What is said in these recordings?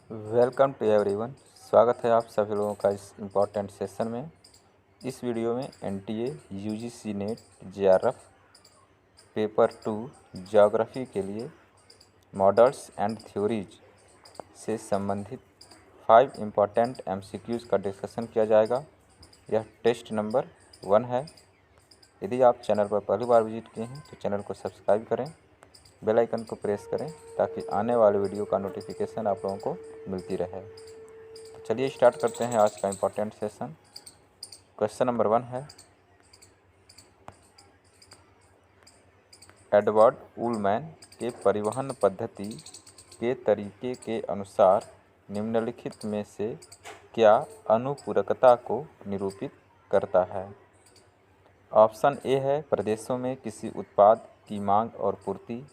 Welcome to everyone. स्वागत है आप सभी लोगों का इस इम्पोर्टेंट सेशन में। इस वीडियो में NTA, UGC net, JRF paper 2 geography के लिए मॉडल्स एंड थ्योरीज से संबंधित 5 इम्पॉर्टेंट एमसीक्यूज़ का डिस्कशन किया जाएगा। यह टेस्ट नंबर 1 है। यदि आप चैनल पर पहली बार विजिट किए हैं तो चैनल को सब्सक्राइब करें, बेल आइकन को प्रेस करें ताकि आने वाले वीडियो का नोटिफिकेशन आप लोगों को मिलती रहे। तो चलिए स्टार्ट करते हैं आज का इम्पोर्टेंट सेशन। क्वेश्चन नंबर 1 है, एडवर्ड उलमैन के परिवहन पद्धति के तरीके के अनुसार निम्नलिखित में से क्या अनुपूरकता को निरूपित करता है? ऑप्शन ए है प्रदेशों में किसी उत्पाद की मांग और पूर्ति।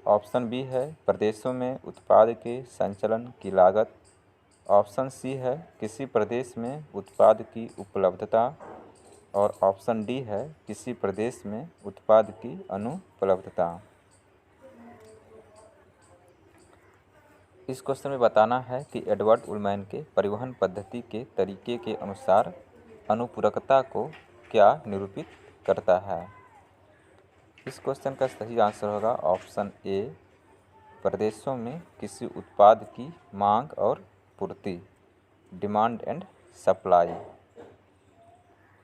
ऑप्शन बी है प्रदेशों में उत्पाद के संचलन की लागत। ऑप्शन सी है किसी प्रदेश में उत्पाद की उपलब्धता। और ऑप्शन डी है किसी प्रदेश में उत्पाद की अनुपलब्धता। इस क्वेश्चन में बताना है कि एडवर्ड उलमैन के परिवहन पद्धति के तरीके के अनुसार अनुपूरकता को क्या निरूपित करता है। इस क्वेश्चन का सही आंसर होगा ऑप्शन ए, प्रदेशों में किसी उत्पाद की मांग और पूर्ति, डिमांड एंड सप्लाई।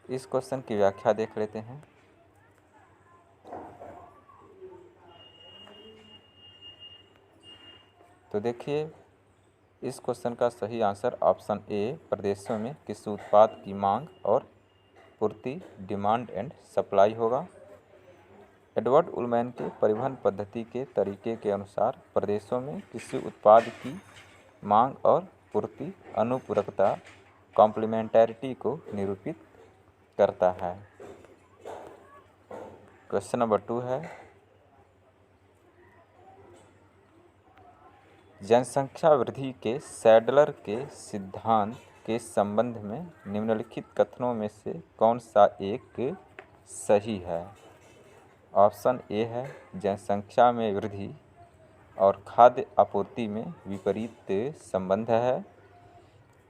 इस क्वेश्चन की व्याख्या देख लेते हैं। तो देखिए, इस क्वेश्चन का सही आंसर ऑप्शन ए, प्रदेशों में किसी उत्पाद की मांग और पूर्ति, डिमांड एंड सप्लाई होगा। एडवर्ड उलमैन के परिवहन पद्धति के तरीके के अनुसार प्रदेशों में किसी उत्पाद की मांग और पूर्ति अनुपूरकता, कॉम्प्लीमेंटैरिटी को निरूपित करता है। क्वेश्चन नंबर 2 है, जनसंख्या वृद्धि के सैडलर के सिद्धांत के संबंध में निम्नलिखित कथनों में से कौन सा एक सही है? ऑप्शन ए है जनसंख्या में वृद्धि और खाद्य आपूर्ति में विपरीत संबंध है।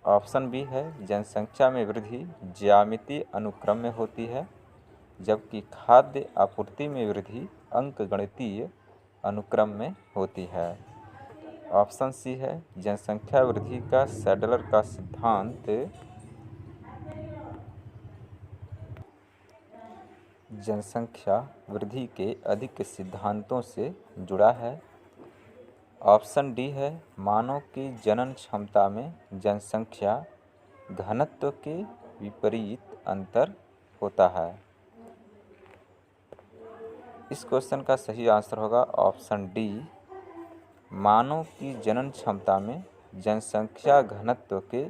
ऑप्शन बी है जनसंख्या में वृद्धि ज्यामितीय अनुक्रम में होती है जबकि खाद्य आपूर्ति में वृद्धि अंकगणितीय अनुक्रम में होती है। ऑप्शन सी है जनसंख्या वृद्धि का सैडलर का सिद्धांत जनसंख्या वृद्धि के अधिक सिद्धांतों से जुड़ा है। ऑप्शन डी है मानव की जनन क्षमता में जनसंख्या घनत्व के विपरीत अंतर होता है। इस क्वेश्चन का सही आंसर होगा ऑप्शन डी, मानव की जनन क्षमता में जनसंख्या घनत्व के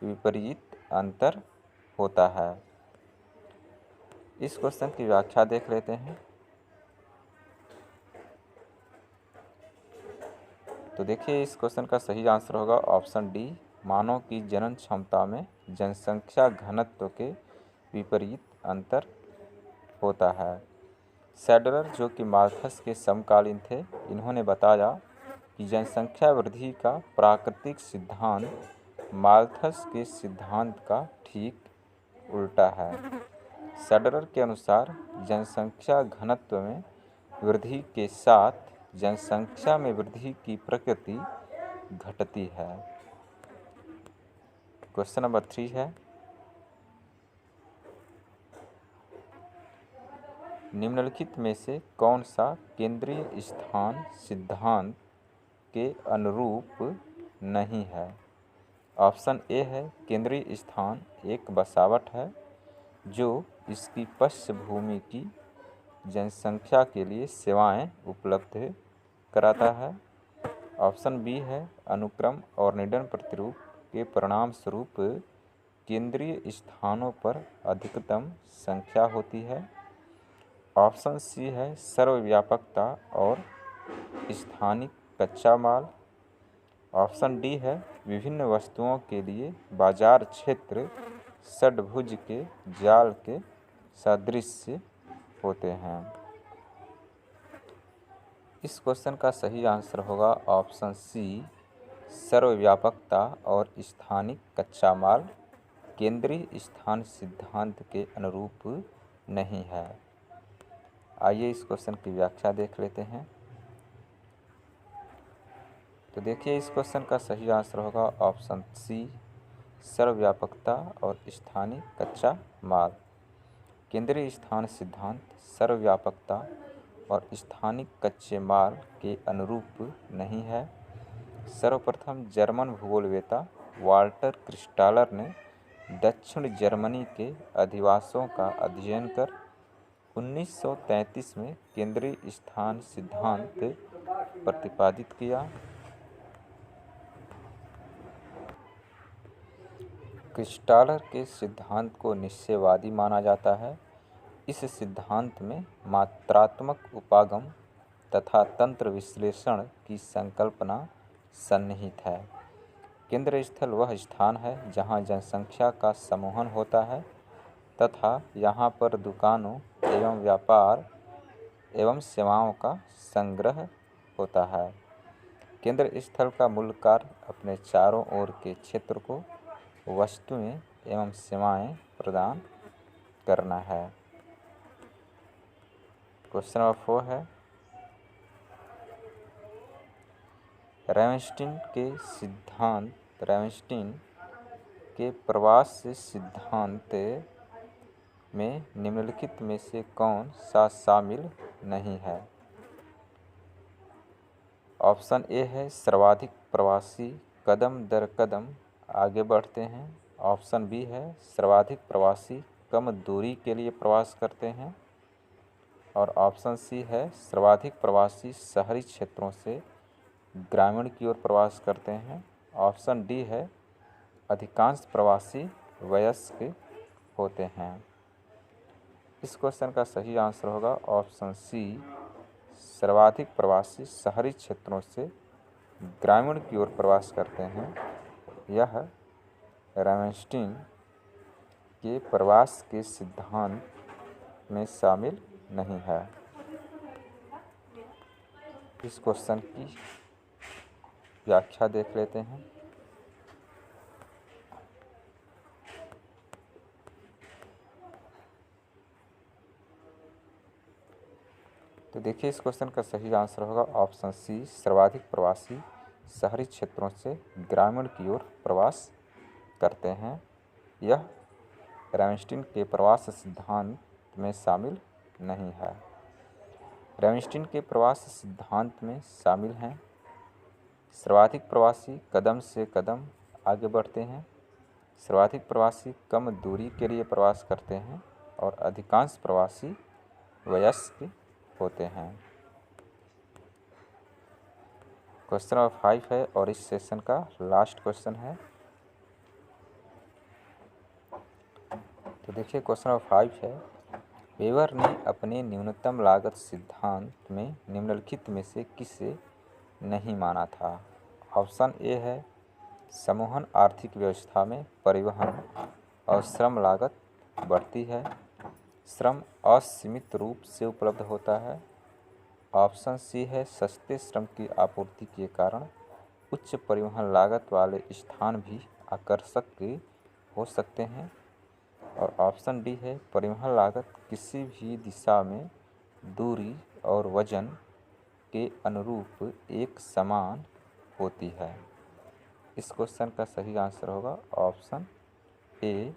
विपरीत अंतर होता है। इस क्वेश्चन की व्याख्या देख लेते हैं। तो देखिए, इस क्वेश्चन का सही आंसर होगा ऑप्शन डी, मानव की जनन क्षमता में जनसंख्या घनत्व के विपरीत अंतर होता है। सैडलर, जो कि माल्थस के समकालीन थे, इन्होंने बताया कि जनसंख्या वृद्धि का प्राकृतिक सिद्धांत माल्थस के सिद्धांत का ठीक उल्टा है। सैडलर के अनुसार जनसंख्या घनत्व में वृद्धि के साथ जनसंख्या में वृद्धि की प्रकृति घटती है। क्वेश्चन नंबर 3 है, निम्नलिखित में से कौन सा केंद्रीय स्थान सिद्धांत के अनुरूप नहीं है? ऑप्शन ए है केंद्रीय स्थान एक बसावट है जो इसकी पृष्ठभूमि की जनसंख्या के लिए सेवाएं उपलब्ध कराता है। ऑप्शन बी है अनुक्रम और निडन प्रतिरूप के परिणाम स्वरूप केंद्रीय स्थानों पर अधिकतम संख्या होती है। ऑप्शन सी है सर्वव्यापकता और स्थानिक कच्चा माल। ऑप्शन डी है विभिन्न वस्तुओं के लिए बाजार क्षेत्र षड्भुज के जाल के सदृश होते हैं। इस क्वेश्चन का सही आंसर होगा ऑप्शन सी, सर्वव्यापकता और स्थानिक कच्चा माल केंद्रीय स्थान सिद्धांत के अनुरूप नहीं है। आइए इस क्वेश्चन की व्याख्या देख लेते हैं। तो देखिए, इस क्वेश्चन का सही आंसर होगा ऑप्शन सी, सर्वव्यापकता और स्थानीय कच्चा माल। केंद्रीय स्थान सिद्धांत सर्वव्यापकता और स्थानिक कच्चे माल के अनुरूप नहीं है। सर्वप्रथम जर्मन भूगोलवेत्ता वाल्टर क्रिस्टालर ने दक्षिण जर्मनी के अधिवासों का अध्ययन कर 1933 में केंद्रीय स्थान सिद्धांत प्रतिपादित किया। क्रिस्टालर के सिद्धांत को निश्चयवादी माना जाता है। इस सिद्धांत में मात्रात्मक उपागम तथा तंत्र विश्लेषण की संकल्पना सन्निहित है। केंद्र स्थल वह स्थान है जहां जनसंख्या का समूहन होता है तथा यहां पर दुकानों एवं व्यापार एवं सेवाओं का संग्रह होता है। केंद्र स्थल का मूल कार्य अपने चारों ओर के क्षेत्र को वस्तुएं एवं सेवाएं प्रदान करना है। क्वेश्चन नंबर 4 है, रेवंस्टीन के प्रवास सिद्धांत में निम्नलिखित में से कौन सा शामिल नहीं है? ऑप्शन ए है सर्वाधिक प्रवासी कदम दर कदम आगे बढ़ते हैं। ऑप्शन बी है सर्वाधिक प्रवासी कम दूरी के लिए प्रवास करते हैं। और ऑप्शन सी है सर्वाधिक प्रवासी शहरी क्षेत्रों से ग्रामीण की ओर प्रवास करते हैं। ऑप्शन डी है अधिकांश प्रवासी वयस्क होते हैं। इस क्वेश्चन का सही आंसर होगा ऑप्शन सी, सर्वाधिक प्रवासी शहरी क्षेत्रों से ग्रामीण की ओर प्रवास करते हैं। यह रेवंस्टीन के प्रवास के सिद्धांत में शामिल नहीं है। इस क्वेश्चन की व्याख्या देख लेते हैं। तो देखिए, इस क्वेश्चन का सही आंसर होगा ऑप्शन सी, सर्वाधिक प्रवासी शहरी क्षेत्रों से ग्रामीण की ओर प्रवास करते हैं। यह रेवंस्टीन के प्रवास सिद्धांत में शामिल नहीं है। रेवंस्टीन के प्रवास सिद्धांत में शामिल हैं सर्वाधिक प्रवासी कदम से कदम आगे बढ़ते हैं, सर्वाधिक प्रवासी कम दूरी के लिए प्रवास करते हैं और अधिकांश प्रवासी वयस्क होते हैं। क्वेश्चन नंबर 5 है और इस सेशन का लास्ट क्वेश्चन है। तो देखिए, क्वेश्चन नंबर 5 है, वेबर ने अपने न्यूनतम लागत सिद्धांत में निम्नलिखित में से किसे नहीं माना था? ऑप्शन ए है समूहन आर्थिक व्यवस्था में परिवहन और श्रम लागत बढ़ती है, श्रम असीमित रूप से उपलब्ध होता है। ऑप्शन सी है सस्ते श्रम की आपूर्ति के कारण उच्च परिवहन लागत वाले स्थान भी आकर्षक हो सकते हैं। और ऑप्शन डी है परिवहन लागत किसी भी दिशा में दूरी और वजन के अनुरूप एक समान होती है। इस क्वेश्चन का सही आंसर होगा ऑप्शन ए,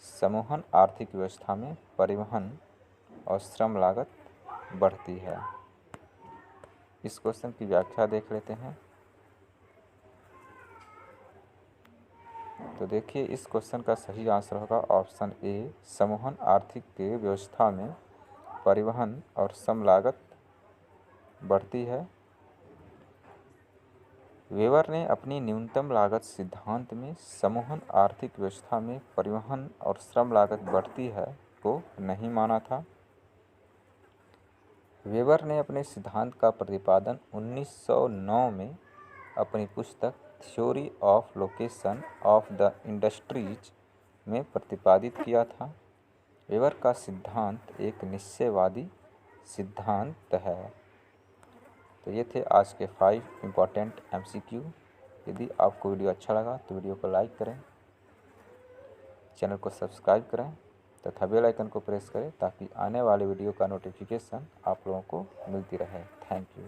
समूहन आर्थिक व्यवस्था में परिवहन और श्रम लागत बढ़ती है। इस क्वेश्चन की व्याख्या देख लेते हैं। तो देखिए, इस क्वेश्चन का सही आंसर होगा ऑप्शन ए, समूहन आर्थिक व्यवस्था में परिवहन और श्रम लागत बढ़ती है। वेबर ने अपनी न्यूनतम लागत सिद्धांत में समूहन आर्थिक व्यवस्था में परिवहन और श्रम लागत बढ़ती है को नहीं माना था। वेबर ने अपने सिद्धांत का प्रतिपादन 1909 में अपनी पुस्तक theory of location of the industries में प्रतिपादित किया था। वेबर का सिद्धांत एक निश्चयवादी सिद्धांत है। तो ये थे आज के 5 इम्पॉर्टेंट MCQ। यदि आपको वीडियो अच्छा लगा तो वीडियो को लाइक करें, चैनल को सब्सक्राइब करें तथा बेल आइकन को प्रेस करें ताकि आने वाले वीडियो का नोटिफिकेशन आप लोगों को मिलती रहे। Thank you.